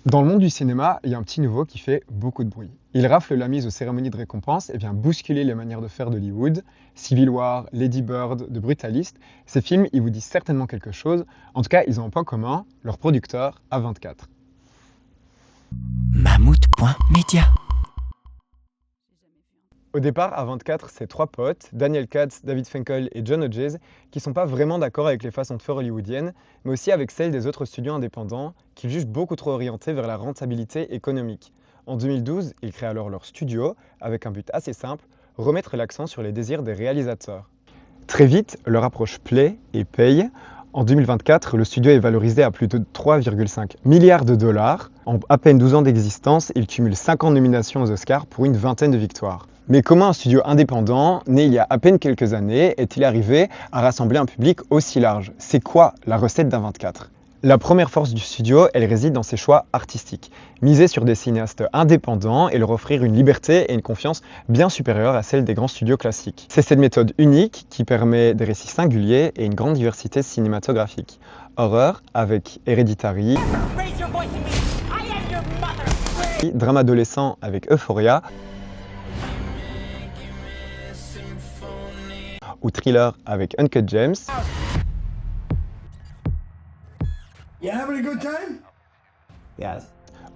Dans le monde du cinéma, il y a un petit nouveau qui fait beaucoup de bruit. Il rafle la mise aux cérémonies de récompense et vient bousculer les manières de faire d'Hollywood. Civil War, Lady Bird, The Brutalist, ces films, ils vous disent certainement quelque chose. En tout cas, ils ont un point commun, leur producteur, A24. Mammouth.media. Au départ, A24, c'est trois potes, Daniel Katz, David Finkel et John Hodges, qui sont pas vraiment d'accord avec les façons de faire hollywoodiennes, mais aussi avec celles des autres studios indépendants, qu'ils jugent beaucoup trop orientées vers la rentabilité économique. En 2012, ils créent alors leur studio, avec un but assez simple, remettre l'accent sur les désirs des réalisateurs. Très vite, leur approche plaît et paye. En 2024, le studio est valorisé à plus de 3,5 milliards de dollars. En à peine 12 ans d'existence, il cumule 50 nominations aux Oscars pour une vingtaine de victoires. Mais comment un studio indépendant, né il y a à peine quelques années, est-il arrivé à rassembler un public aussi large? C'est quoi la recette d'A24? La première force du studio, elle réside dans ses choix artistiques. Miser sur des cinéastes indépendants et leur offrir une liberté et une confiance bien supérieure à celle des grands studios classiques. C'est cette méthode unique qui permet des récits singuliers et une grande diversité cinématographique. Horreur avec Hereditary, drame adolescent avec Euphoria, ou thriller avec Uncut Gems. You having a good time? Yes.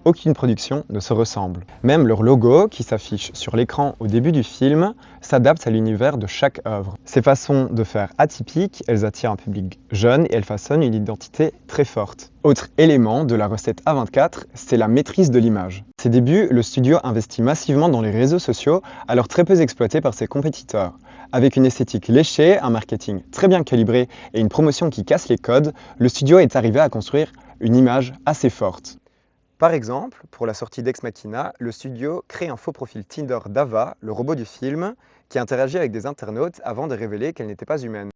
Aucune production ne se ressemble. Même leur logo, qui s'affiche sur l'écran au début du film, s'adapte à l'univers de chaque œuvre. Ces façons de faire atypiques, elles attirent un public jeune et elles façonnent une identité très forte. Autre élément de la recette A24, c'est la maîtrise de l'image. À ses débuts, le studio investit massivement dans les réseaux sociaux, alors très peu exploités par ses compétiteurs. Avec une esthétique léchée, un marketing très bien calibré et une promotion qui casse les codes, le studio est arrivé à construire une image assez forte. Par exemple, pour la sortie d'Ex Machina, le studio crée un faux profil Tinder d'Ava, le robot du film, qui interagit avec des internautes avant de révéler qu'elle n'était pas humaine.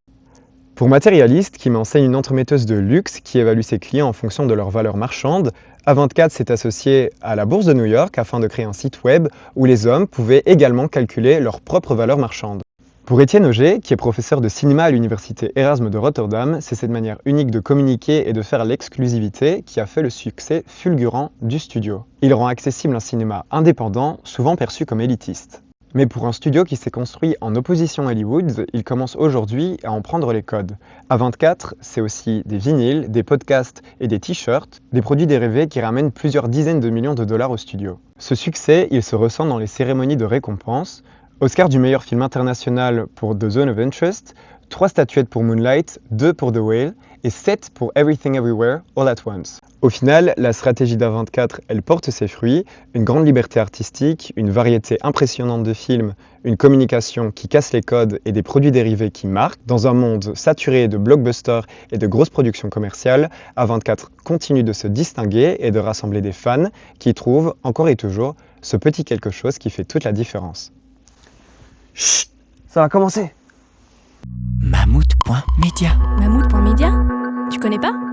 Pour Matérialiste, qui m'enseigne une entremetteuse de luxe qui évalue ses clients en fonction de leur valeur marchande, A24 s'est associé à la Bourse de New York afin de créer un site web où les hommes pouvaient également calculer leur propre valeur marchande. Pour Étienne Auger, qui est professeur de cinéma à l'université Erasme de Rotterdam, c'est cette manière unique de communiquer et de faire l'exclusivité qui a fait le succès fulgurant du studio. Il rend accessible un cinéma indépendant, souvent perçu comme élitiste. Mais pour un studio qui s'est construit en opposition à Hollywood, il commence aujourd'hui à en prendre les codes. A24, c'est aussi des vinyles, des podcasts et des t-shirts, des produits dérivés qui ramènent plusieurs dizaines de millions de dollars au studio. Ce succès, il se ressent dans les cérémonies de récompense. Oscar du meilleur film international pour The Zone of Interest, 3 statuettes pour Moonlight, 2 pour The Whale et 7 pour Everything Everywhere All at Once. Au final, la stratégie d'A24, elle porte ses fruits, une grande liberté artistique, une variété impressionnante de films, une communication qui casse les codes et des produits dérivés qui marquent. Dans un monde saturé de blockbusters et de grosses productions commerciales, A24 continue de se distinguer et de rassembler des fans qui trouvent encore et toujours ce petit quelque chose qui fait toute la différence. Chut, ça va commencer. Mammouth.media. Mammouth.media? Tu connais pas?